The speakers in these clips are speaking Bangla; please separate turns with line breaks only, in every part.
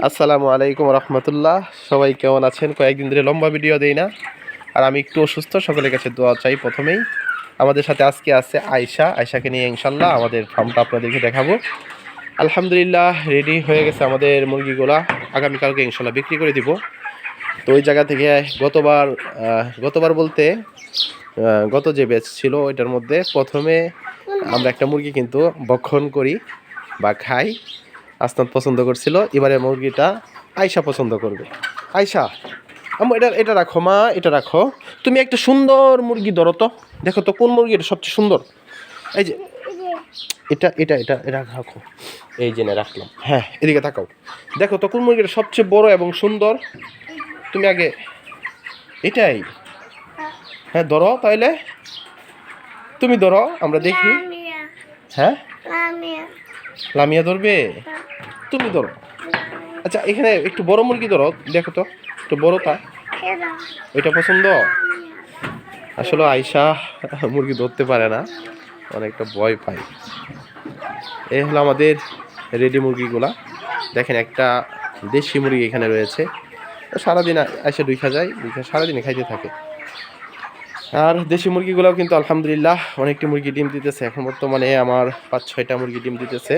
আসসালামু আলাইকুম রহমতুল্লাহ। সবাই কেমন আছেন? কয়েকদিন ধরে লম্বা ভিডিও দেই না, আর আমি একটু অসুস্থ। সকলের কাছে দোয়া চাই। প্রথমেই আমাদের সাথে আজকে আছে আয়শাকে নিয়ে ইনশাল্লাহ আমাদের ফার্মটা আপনাদেরকে দেখাবো। আলহামদুলিল্লাহ রেডি হয়ে গেছে আমাদের মুরগিগুলা। আগামীকালকে ইনশাল্লাহ বিক্রি করে দিব। তো ওই জায়গা থেকে গতবার বলতে গত যে ব্যাচ ছিল ওইটার মধ্যে প্রথমে আমরা একটা মুরগি কিন্তু ভক্ষণ করি বা খাই। আসনাদ পছন্দ করছিল, এবারে মুরগিটা আয়শা পছন্দ করবে। আয়শা, আম্মু এটা এটা রাখো, মা এটা রাখো। তুমি একটা সুন্দর মুরগি ধরো তো, দেখো তো কোন মুরগিটা সবচেয়ে সুন্দর। এই যে এটা এটা এটা এটা রাখো, এই যে না রাখলাম। হ্যাঁ, এদিকে তাকাও, দেখো তো কোন মুরগিটা সবচেয়ে বড় এবং সুন্দর। তুমি আগে এটাই, হ্যাঁ ধরো তাইলে, তুমি ধরো আমরা দেখি। হ্যাঁ, লামিয়া ধরবে, তুমি ধরো। আচ্ছা, এখানে একটু বড় মুরগি ধরো, দেখো তো একটু বড়টা, ওইটা পছন্দ। আসলে আয়শা মুরগি ধরতে পারে না, অনেকটা ভয় পায়। এই হলো আমাদের রেডি মুরগিগুলা। দেখেন একটা দেশি মুরগি এখানে রয়েছে। সারাদিন আয়শা দুইখা যায়, সারাদিনে খাইতে থাকে। আর দেশি মুরগিগুলোও কিন্তু আলহামদুলিল্লাহ অনেকটি মুরগি ডিম দিতেছে। এখন বর্তমানে আমার 5-6টা মুরগি ডিম দিতেছে।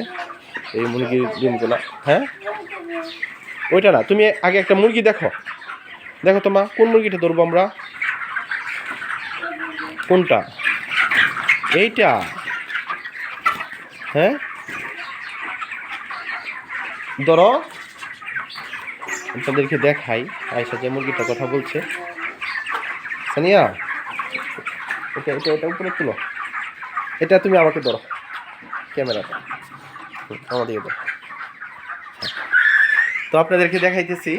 এই মুরগির ডিমগুলা, হ্যাঁ ওইটা না, তুমি আগে একটা মুরগি দেখো। দেখো তো মা, কোন মুরগিটা ধরবো আমরা? কোনটা? এইটা? হ্যাঁ ধরো, আপনাদেরকে দেখাই আয়শা যে মুরগিটার কথা বলছে। সানিয়া, এটা এটা এটা উপরে তুলো, এটা তুমি আমাকে ধরো, ক্যামেরাটা আমাদেরকে ধরো। তো আপনাদেরকে দেখাইতেছি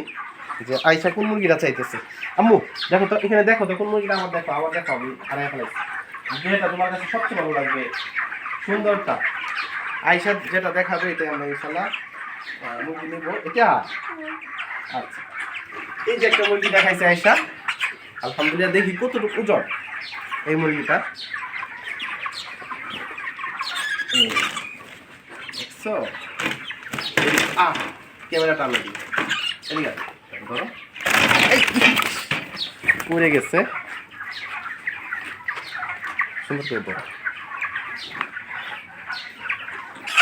যে আয়শা কোন মুরগিটা চাইতেছে। আম্মু দেখো তো, এখানে দেখো তো কোন মুরগিটা। আমার দেখো, আমার দেখো, আমি হারাই ফেলাইছি। যেটা তোমার কাছে সবচেয়ে ভালো লাগবে, সুন্দরটা, আয়শা যেটা দেখাবে এটা আমরা ইনশাল্লাহ মুরগি নেব। এটা আচ্ছা, এই যে একটা মুরগি দেখাইছে আয়শা, আলহামদুলিল্লাহ। দেখি কতটুকু ওজন এই মুরগিটা। দেখছো? ক্যামেরাটা আমি দিই, এদিকে ধরো। পড়ে গেছে, সুন্দর করে ধরো।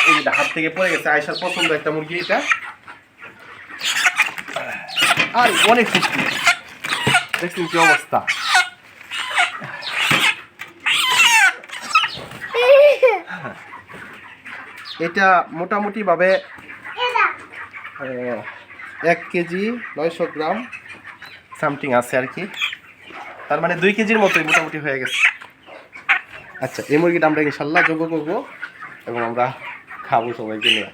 এই যে হাত থেকে পড়ে গেছে। আয়শার পছন্দ একটা মুরগি এটা, আর অনেক খুশি। দেখছেন কি অবস্থা? এটা মোটামুটি ভাবে 1 কেজি 900 গ্রাম সামথিং আছে আর কি। তার মানে 2 কেজির মতোই মোটামুটি হয়ে গেছে। আচ্ছা, এই মুরগিটা আমরা ইনশাল্লাহ যোগ্য করবো এবং আমরা খাবো সবাইকে নিয়ে।